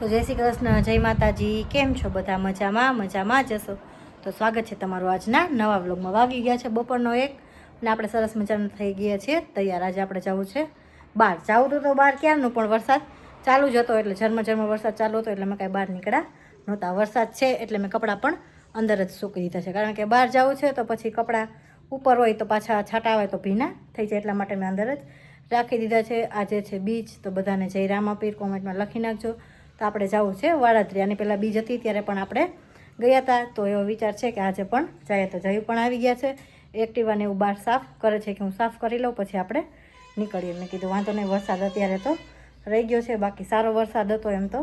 તો જય શ્રી કૃષ્ણ, જય માતાજી. કેમ છો બધા? મજામાં જશો તો સ્વાગત છે તમારું આજના નવા વ્લોગમાં. વાગી ગયા છે બપોરનો 1 અને આપણે સરસ મજાનું થઈ ગયા છીએ તૈયાર. આજે આપણે જવું છે બહાર. જવું તો બહાર ક્યારનું, પણ વરસાદ ચાલુ જ હતો એટલે ઝરમર વરસાદ ચાલુ હતો એટલે મેં કાંઈ બહાર નીકળ્યા નહોતા. વરસાદ છે એટલે મેં કપડાં પણ અંદર જ સૂકી દીધા છે, કારણ કે બહાર જવું છે તો પછી કપડાં ઉપર હોય તો પાછા છાંટા આવે તો ભીના થઈ જાય, એટલા માટે મેં અંદર જ રાખી દીધા છે. આજે છે બીજ, તો બધાને જય રામાપીર કોમેન્ટમાં લખી નાખજો. તો આપણે જવું છે વાળાત્રી. આની પહેલાં બીજ હતી ત્યારે પણ આપણે ગયા હતા, તો એવો વિચાર છે કે આજે પણ જાય. તો જયું પણ આવી ગયા છે. એક્ટિવાને એવું બહાર સાફ કરે છે કે હું સાફ કરી લઉં પછી આપણે નીકળીએ. મેં કીધું વાંધો નહીં, વરસાદ અત્યારે તો રહી ગયો છે, બાકી સારો વરસાદ હતો એમ તો,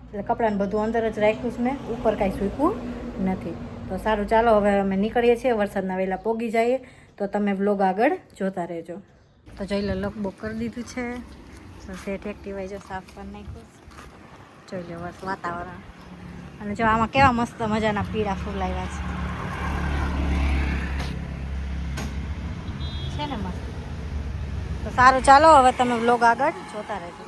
એટલે કપડાને બધું અંદર જ રાખ્યું છે મેં, ઉપર કાંઈ સૂકવું નથી. તો સારું, ચાલો હવે અમે નીકળીએ છીએ. વરસાદના વહેલા પોગી જઈએ તો તમે વ્લોગ આગળ જોતા રહેજો. તો જોઈ લો, લોકબોક કરી દીધું છે. તો સેટ એક્ટિવા જો સાફ કરી નાખ્યું. જોઈ લો વાતાવરણ, અને જો આમાં કેવા મસ્ત મજાના પીળા ફૂલ આવ્યા છે ને મસ્ત. તો સારું, ચાલો હવે તમે વ્લોગ આગળ જોતા રહેજો.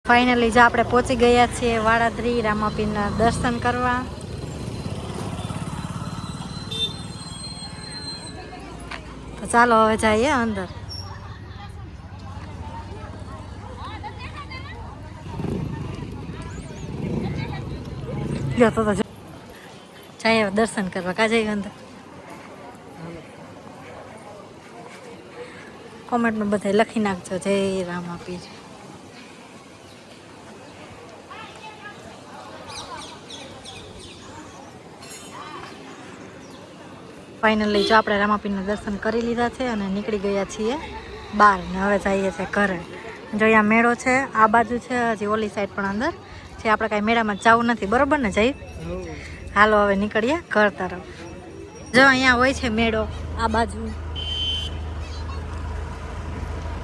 ફાઇનલી જ આપણે પહોંચી ગયા છીએ વાળાત્રી, રામાપીરના દર્શન કરવા. તો ચાલો હવે જઈએ અંદર. તો જઈએ દર્શન કરવા. કા જઈએ અંદર? કોમેન્ટમાં બધા લખી નાખજો જય રામાપીર. ફાઇનલી જો આપણે રામાપીરના દર્શન કરી લીધા છે અને નીકળી ગયા છીએ બહાર, ને હવે જઈએ છીએ ઘરે. જો અહીંયા મેળો છે, આ બાજુ છે, હજી ઓલી સાઈડ પણ અંદર છે. આપણે કાંઈ મેળામાં જવું નથી, બરોબર ને જઈ? હાલો હવે નીકળીએ ઘર તરફ. જો અહીંયા હોય છે મેળો આ બાજુ.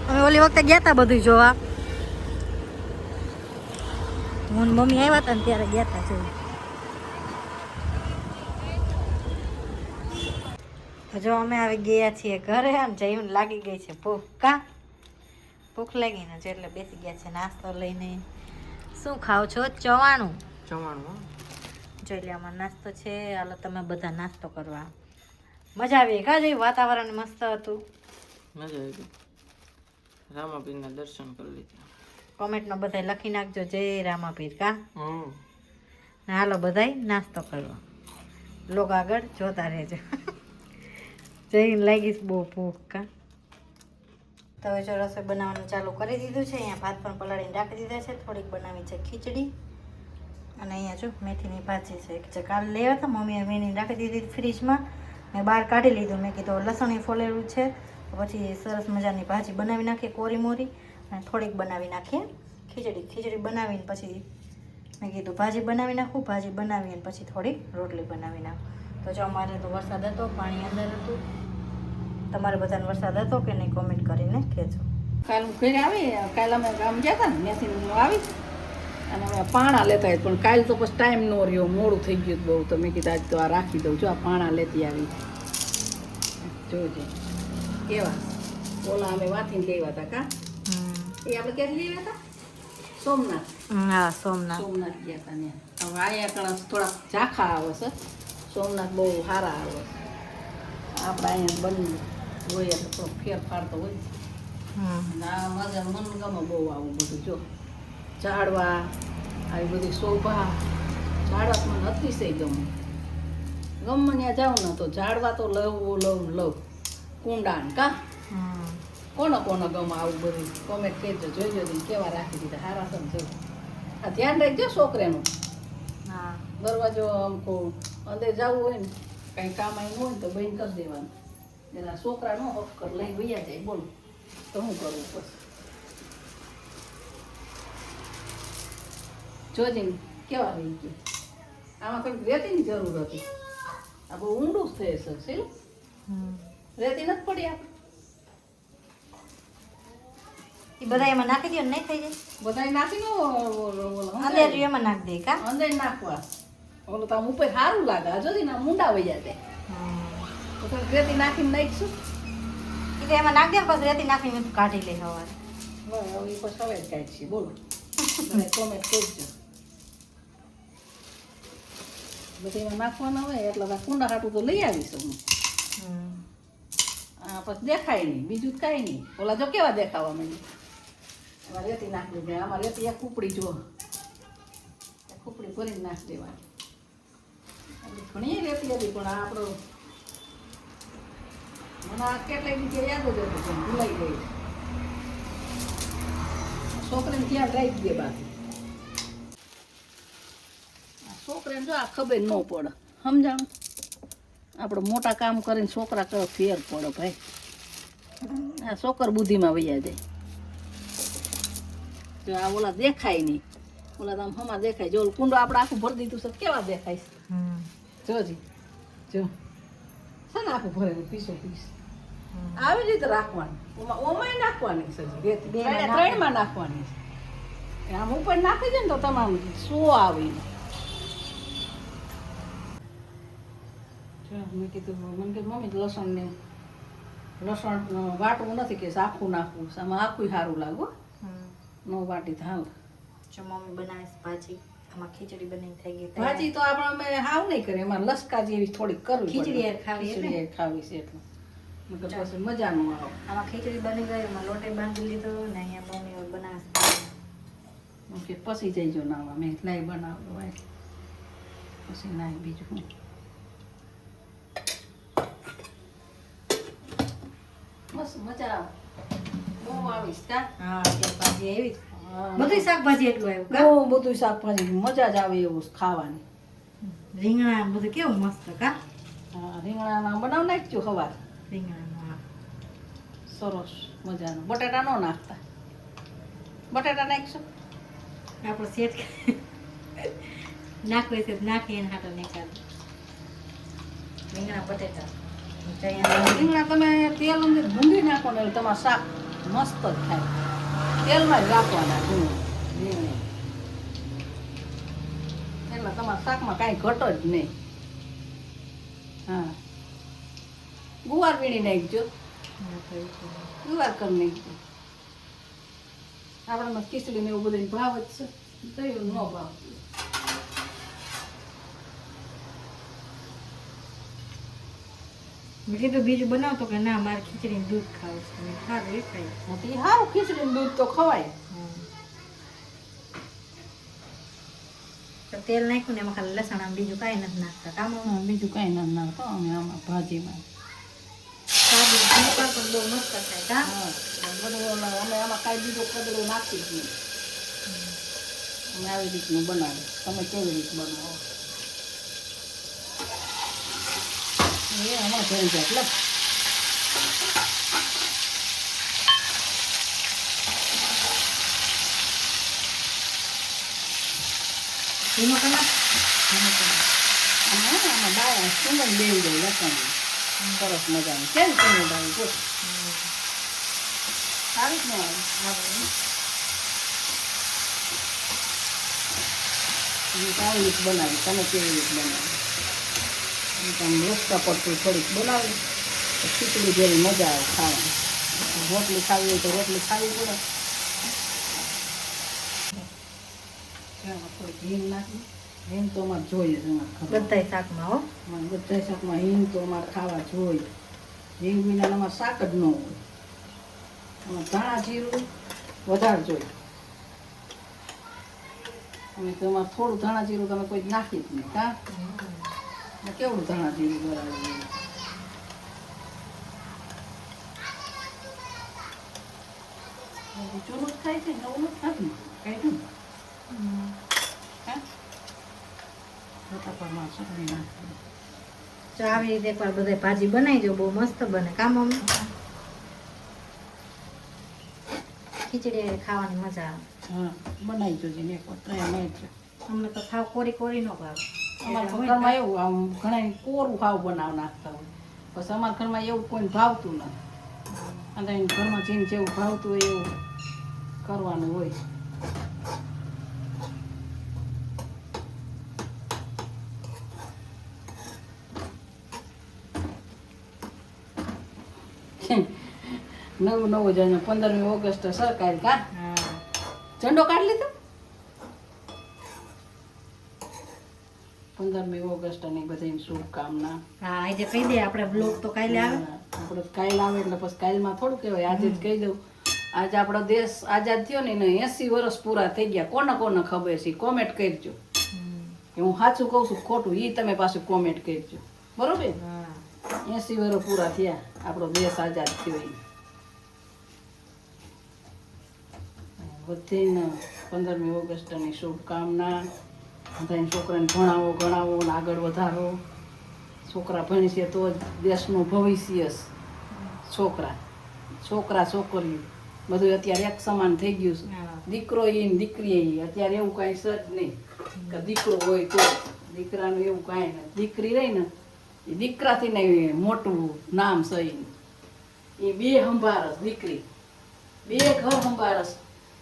અમે ઓલી વખતે ગયા હતા બધું જોવા, હું મમ્મી આવ્યા હતા ને ત્યારે ગયા હતા જોઈ. જો અમે આવી ગયા છીએ ઘરે, આમ જઈને લાગી ગઈ છે ભૂખ. કા ભૂખ લાગી ને જો એટલે બેસી ગયા છે નાસ્તો લઈને. શું ખાવ છો? ચવાણું. જોઈ લે આમાં નાસ્તો છે. હાલો તમે બધા નાસ્તો કરવા. મજા આવી? કા જઈ વાતાવરણ મસ્ત હતું. મજા આવી. રામાપીરના દર્શન કરી લીધા. કોમેન્ટમાં બધા લખી નાખજો જય રામાપીર. કા હાલો બધાય નાસ્તો કરવા. લોક આગળ જોતા રહેજો. જઈને લાગીશ બહુ ભૂખ. કા તો હવે જો રસોઈ બનાવવાનું ચાલુ કરી દીધું છે. અહીંયા ભાત પણ પલાળીને રાખી દીધા છે. થોડીક બનાવી છે ખીચડી, અને અહીંયા જો મેથીની ભાજી છે. એક જે કાલે લેવા હતા મમ્મીએ મેની રાખી દીધી ફ્રીજમાં, મેં બહાર કાઢી લીધું. મેં કીધું લસણ એ ફોલેલું છે તો પછી સરસ મજાની ભાજી બનાવી નાખીએ કોરી મોરી, અને થોડીક બનાવી નાખીએ ખીચડી બનાવીને પછી મેં કીધું ભાજી બનાવી નાખું. ભાજી બનાવીને પછી થોડીક રોટલી બનાવી નાખું. તો જો અમારે તો વરસાદ હતો, પાણી અંદર હતું. તમારે બધાને વરસાદ હતો કે નહીં કોમેન્ટ કરીને કહેજો. કાલ હું ઘરે આવી, કાલ અમે ગામ ગયા હતા ને મેથી હું આવી અને અમે પાણા લેતા પણ કાલ તો પછી ટાઈમ ન રહ્યો, મોડું થઈ ગયું બહુ. તો મેં કીધું આજ તો આ રાખી દઉં. જો આ પાણા લેતી આવી જોજે કેવા ઓલા અમે વાથીને લેવા હતા કા એ આપણે ક્યાંથી લેવા હતા? સોમનાથ. હા, સોમનાથ ગયા હતા ને. હવે અહીંયા કણ થોડાક ઝાખા આવે છે, સોમનાથ બહુ સારા આવે છે. આપણે અહીંયા બની હોય એટલે થોડો ફેરફાર તો હોય. ના મજા મન ગમે બહુ આવું બધું. જો ઝાડવા આવી બધી શોભા, ઝાડવા મને અતિશય ગમે. ગમે ત્યાં જાઉં ને તો ઝાડવા તો લવ કુંડાન કા કોનો ગમે આવું બધું કોમેન્ટ કહેજો. જોઈજો કેવા રાખી દીધા સારા સમજો. આ ધ્યાન રાખજો છોકરાનું. હા, દરવાજો આમ અંદર જવું હોય ને કાંઈ કામ આવી હોય ને તો બંધ કરી દેવાનું. એના છોકરા નો હક લઈને વૈયા જાય. બોલો તો શું કરવું પછી? જોજે કેવા રહી ગયા. આમાં કંઈક રેતીની જરૂર હતી. આ બહુ ઊંડું જ થઈ શકશે. રેતી નથી પડી આપણે એ બધા એમાં નાખી દો, નહીં થઈ જાય. બધાય નાખી નો અંદર એમાં નાખી દે કા. અંદર નાખવા ઓલું તો આમ ઉપર સારું લાગે. આ જોજે ને મુંડા વૈયા જાય તો થોડીક રેતી નાખીને નાખીશું. એ તો એમાં નાખી દે પછી રેતી નાખીને કાઢી લે સવારે. હવે એ પછી હવે જ કાંઈ છે. બોલો કોમેન્ટ કરજો. બધી એમાં નાખવાના હોય એટલે કુંડા હાટું તો લઈ આવીશું હું. પછી દેખાય નહીં, બીજું કાંઈ નહીં. ઓલા જો કેવા દેખાવા માંડી. એમાં રેતી નાખી દે. આમાં રેતી એક કૂપડી જો કૂપડી ભરીને નાખી દેવાની. ઘણી રેતી હતી પણ આ આપણો મને આ કેટલાય બીજે યાદ જ હતું પણ ભૂલાઈ ગઈ. છોકરાને ધ્યાન રાખી દે બાકી. છોકરાને જો આ ખબર ન પડે. સમજાણું? આપણે મોટા કામ કરીને છોકરા કરો ફેર પડે ભાઈ. આ છોકર બુદ્ધિમાં વૈયા જાય. જો આ ઓલા દેખાય નહીં. ઓલા તો આમ હમા દેખાય. જો કુંડો આપણે આખું ભરી દીધું છે કેવા દેખાય છે. જોજી જો છે ને આખું ભરેલું પીસો પીસ. આવી રીતે રાખવાનું. ઓમાંય નાખવાની છે. ત્રણમાં નાખવાની છે. આમ ઉપર નાખી દે ને તો તમામ સો આવી. મેં કીધું મને કે મમ્મી લસણ વાટવું નથી કે આખું નાખવું. આમાં આખું સારું લાગુ. નો વાટી હાલ. જો મમ્મી બનાવીશ ભાજી. આમાં ખીચડી બની થઈ ગઈ. ભાજી તો આપણે અમે હાવ નહીં કરીએ. એમાં લસકા જેવી થોડીક કરવી. ખીચડી યાર ખાવી એટલે. ખીચડી ખાવી છે એટલે મતલબ પછી મજા ન આવે. આમાં ખીચડી બની ગઈ. એમાં લોટે બાંધી લીધો ને અહીંયા મમ્મી બનાવે. કે પછી જઈજો નાવા. મેં લાઈ બનાવવું હોય પછી નાઈ બીજું હું. બસ મજા આવે. બહુ આવીશ કા. હા, ત્યાં ભાજી આવી. બધું શાકભાજી એટલું આવ્યું કા. બહુ બધું શાકભાજી મજા જ આવે એવું ખાવાની. રીંગણા બધું કેવું મસ્ત કા. હા, રીંગણાના બનાવ નાખજો સવાર. રીંગણા સરસ મજાનું. બટાટા ન નાખતા. બટાટા નાખશો આપણો સેટ નાખવું છે નાખી એને હાટો નીકાળ. રીંગણા બટેટા રીંગણા તમે તેલ અંદર ભૂંગી નાખો ને એટલે તમારું શાક મસ્ત જ થાય. તેલમાં જ રાખવાના રીંગણા એટલે તમારા શાકમાં કાંઈ ઘટ જ નહીં. હા, ગુવાર વીણી નાખજો. ગુવાર કરી નાખજો. આપણામાં ખીચડી ને એવું બધું ભાવ જ છે. તો એવું ન ભાવ. મેં કીધું બીજું બનાવતો કે ના મારે ખીચડીનું દૂધ ખાવું છે. મેં સારું એ ખાઈ. સારું ખીચડીનું દૂધ તો ખવાય. તો તેલ નાખ્યું ને એમાં ખાલી લસણ આમ બીજું કાંઈ નથી નાખતા કામ. બીજું કાંઈ ના નાખતો અમે આમાં ભાજીમાં. સાદું પણ બહુ મસ્ત થાય કા. બધું અમે આમાં કાંઈ બીજું કદડું નાખી જ નહીં. અમે આવી રીતનું બનાવીએ. તમે કેવી રીતે બનાવો? એ આમાં થઈ જાય એટલે એમાં કના આમાં બાય સુંદર બેવી જાય લસણ સરસ મજાની કેમ સુંદર બાવી જો સારી જ ન આવે આવી રીતે બનાવી તમે કેવી રીતે બનાવી તમે રોટલા પડતું થોડીક બનાવી તો ખીચડી જેવી મજા આવે ખાવાની રોટલી ખાવી હોય તો રોટલી ખાવી પડે થોડીક હિંગ નાખી હિંગ તો અમારે જોઈએ છે બધાય શાકમાં હો બધા શાકમાં હિંગ તો અમારે ખાવા જોઈએ હિંગ વિના અમારે શાક જ ન હોય ધાણા જીરું વધારે જોઈએ અમે તો અમારે થોડું ધાણા જીરું તમે કોઈ નાખી જ નહીં હા કેવડું ધાણા જીરું બરાબર જૂનું જ થાય છે નવું જ થાય ને કઈ હા ફટાફટમાં ચટણી નાખી તો આવી રીતે એકવાર બધા ભાજી બનાવી બહુ મસ્ત બને કામ મમ્મી ખીચડી ખાવાની મજા આવે હા બનાવી જોજે ને એકવાર ટ્રાય મારજો અમને તો ખાવ કોરી કોરી નો ભાવે અમારા ઘરમાં એવું આમ ઘણા કોરું ખાવ બનાવ નાખતા હોય પછી અમારા ઘરમાં એવું કોઈ ભાવતું નથી અને ઘરમાં જેવું ભાવતું હોય એવું કરવાનું હોય નવું જાય 15મી ઓગસ્ટ સરકારી કા ઝંડો કાઢી લીધો 15મી ઓગસ્ટની બધી શુભકામના હા આજે કહી દે આપણે બ્લોગ તો કાલે આવે આપણે કાલે આવે એટલે પછી કાલમાં થોડું કહેવાય આજે જ કહી દઉં આજે આપણો દેશ આઝાદ થયો ને 80 વર્ષ પૂરા થઈ ગયા કોને કોને ખબર છે કોમેન્ટ કરજો કે હું સાચું કહું છું ખોટું એ તમે પાછું કોમેન્ટ કરજો બરોબર 80 વર્ષ પૂરા થયા આપણો દેશ આઝાદ થયો બધીને 15મી ઓગસ્ટની શુભકામના બધાને છોકરાને ભણાવો ગણાવો ને આગળ વધારો છોકરા ભણશે તો જ દેશનું ભવિષ્ય છોકરા છોકરીઓ બધું અત્યારે એક સમાન થઈ ગયું છે દીકરો એ ને દીકરી એ અત્યારે એવું કાંઈ છે જ નહીં કે દીકરો હોય તો દીકરાનું એવું કાંઈ નહીં દીકરી રહી ને એ દીકરાથી ને મોટું નામ છે એ બે સંભારસ દીકરી બે ઘર સંભારસ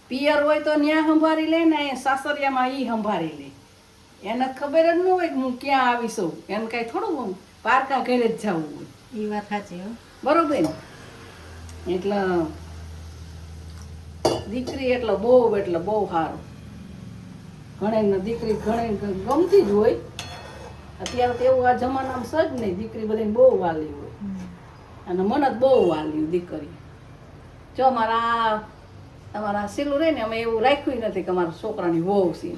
પિયર હોય તો ન્યા સંભાળી લે ને સાસરિયામાં ઈ સંભાળી લે એને ખબર જ ન હોય કે હું ક્યાં આવી છું એને કાંઈ થોડું પારકા ઘરે જ જવું હોય એ વાત સાચી હો બરોબર ને એટલે દીકરી એટલે બહુ સારું ઘણે દીકરી ઘણે ગમતી જ હોય અત્યારે તો એવું આ જમાનામાં સજ નહીં દીકરી બધી બહુ વાલી હોય અને મને જ બહુ વાલી દીકરી જો તમારા સેલું રહે ને અમે એવું રાખ્યું નથી કે અમારા છોકરાની વહુ છે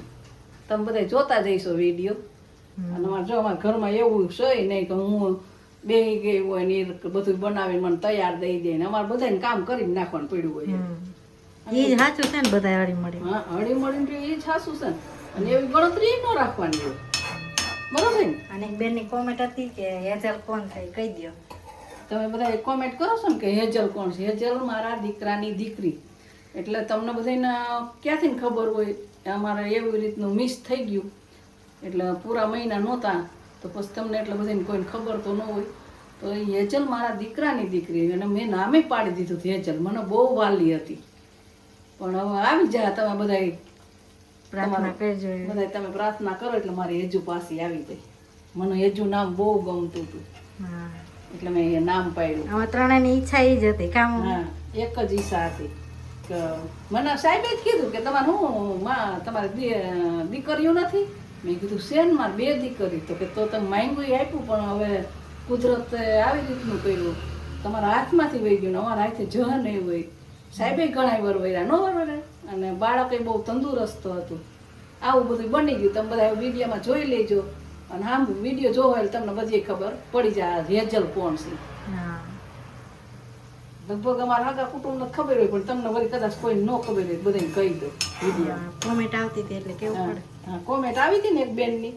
તમે બધા જોતા જઈશો વિડીયો અને અમારે જો અમારા ઘરમાં એવું છે નહીં કે હું બેહી ગઈ હોય ને એ બધું બનાવીને મને તૈયાર દઈ દે ને અમારે બધાને કામ કરીને નાખવાનું પડ્યું હોય એ સાચું છે ને બધા હળી મળી હા હળી મળીને એ જ સાચું છે અને એવી ગણતરી ન રાખવાની હોય બરોબર ને અને એક બેનની કોમેન્ટ હતી કે હેજલ કોણ થાય કહી દો તમે બધા કોમેન્ટ કરો છો ને કે હેજલ કોણ છે હેજલ મારા દીકરાની દીકરી એટલે તમને બધાને ક્યાંથી ખબર હોય અમારે એવી રીતનું મિસ થઈ ગયું એટલે પૂરા મહિના નહોતા તો પછી તમને એટલે બધાને કોઈને ખબર તો ન હોય તો એ હેજલ મારા દીકરાની દીકરી અને મેં નામે પાડી દીધું હતું હેજલ મને બહુ વાલી હતી પણ હવે આવી જાય તમે બધા પ્રાર્થના કરજો બધા તમે પ્રાર્થના કરો એટલે મારી હેજુ પાછી આવી જાય મને હેજુ નામ બહુ ગમતું હતું એટલે મેં એ નામ પાડ્યું અમે ત્રણેયની ઈચ્છા એ જ હતી કામ હા એક જ ઈચ્છા હતી કે મને સાહેબે જ કીધું કે તમારે હું તમારે દીકરીઓ નથી મેં કીધું શેન મારે 2 દીકરી તો કે તો તમે માંગ્યું આપ્યું પણ હવે કુદરત આવી રીતનું કર્યું તમારા હાથમાંથી વહી ગયું ને અમારા હાથે જહ નહીં હોય સાહેબે ઘણા વરવર્યા ન વરવર્યા અને બાળકે બહુ તંદુરસ્ત હતું આવું બધું બની ગયું તમે બધા વિડીયોમાં જોઈ લેજો અને આમ વિડીયો જોવો એટલે તમને બધી ખબર પડી જાય હેજલ કોણ છે લગભગ અમારા આગા કુટુંબને ખબર હોય પણ તમને વળી કદાચ કોઈ ન ખબર હોય બધાને કહી દો વિડીયો કોમેન્ટ આવતી હતી એટલે કેવું પડે હા કોમેન્ટ આવી હતી ને એક બેનની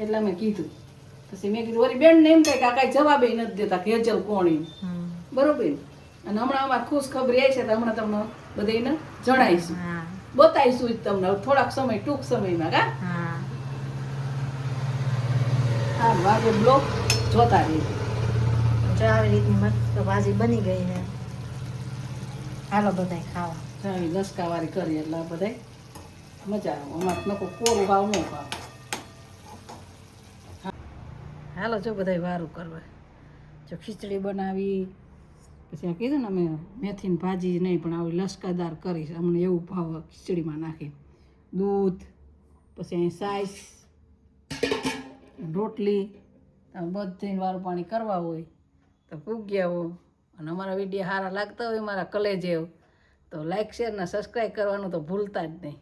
એટલે અમે કીધું પછી મેં કીધું વળી બેન ને એમ કહે કે આ કાંઈ જવાબ નથી દેતા કે હેજલ કોણ એમ. બરોબર ને? અને હમણાં અમારે ખુશ ખબરી આવી છે તો હમણાં તમને બધાને જણાવીશું, હા બતાવીશું જ તમને હવે થોડાક સમય, ટૂંક સમયમાં. હા આ વાગે બ્લોગ જોતા રહીએ. જો આવી રીતની મસ્ત ભાજી બની ગઈ છે. હાલો બધાય ખાવા. આવી લસકાવાળી કરી એટલે આ બધાય મજા આવે. અમારે નકો કોરું ભાવ ન ખાવ. હાલો જો બધાય વારું કરવા. જો ખીચડી બનાવી, પછી આ કીધું ને અમે મેથીની ભાજી નહીં પણ આવી લસકાદાર કરીશ. અમને એવું ભાવ ખીચડીમાં નાખી. દૂધ, પછી અહીં સાઈસ, રોટલી. તમે બધી વારું પાણી કરવા હોય તો પૂગ્યા હો. અને અમારા વિડીયો સારા લાગતા હોય મારા કલેજે તો લાઈક શેર ને સબસ્ક્રાઈબ કરવાનું તો ભૂલતા જ નહીં.